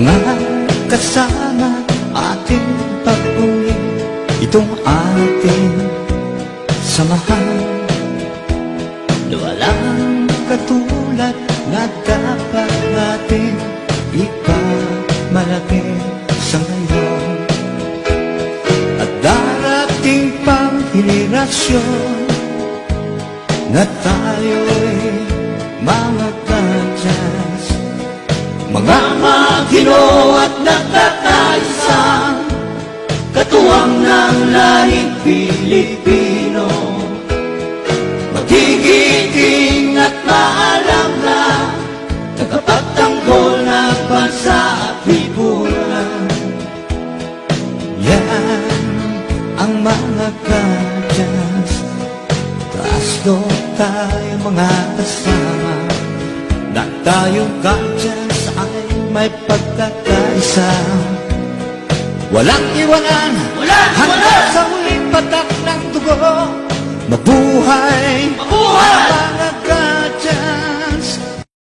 Mga kasama ating pagpuli, itong ating samahan na walang katulad na dapat natin ikamalaki sa ngayon. At darating pang henerasyon na tayo'y mga kadyas, mga magino at nagkakaisang katuwang ng lahing Pilipino. Magigiting at maalam na tagapagtanggol ng bansa at lipunan. Yan ang mga kadyas, taasdo tayo mga kasama, na tayong kadyas ay may pagkakaisa. Walang iwanan hanggang sa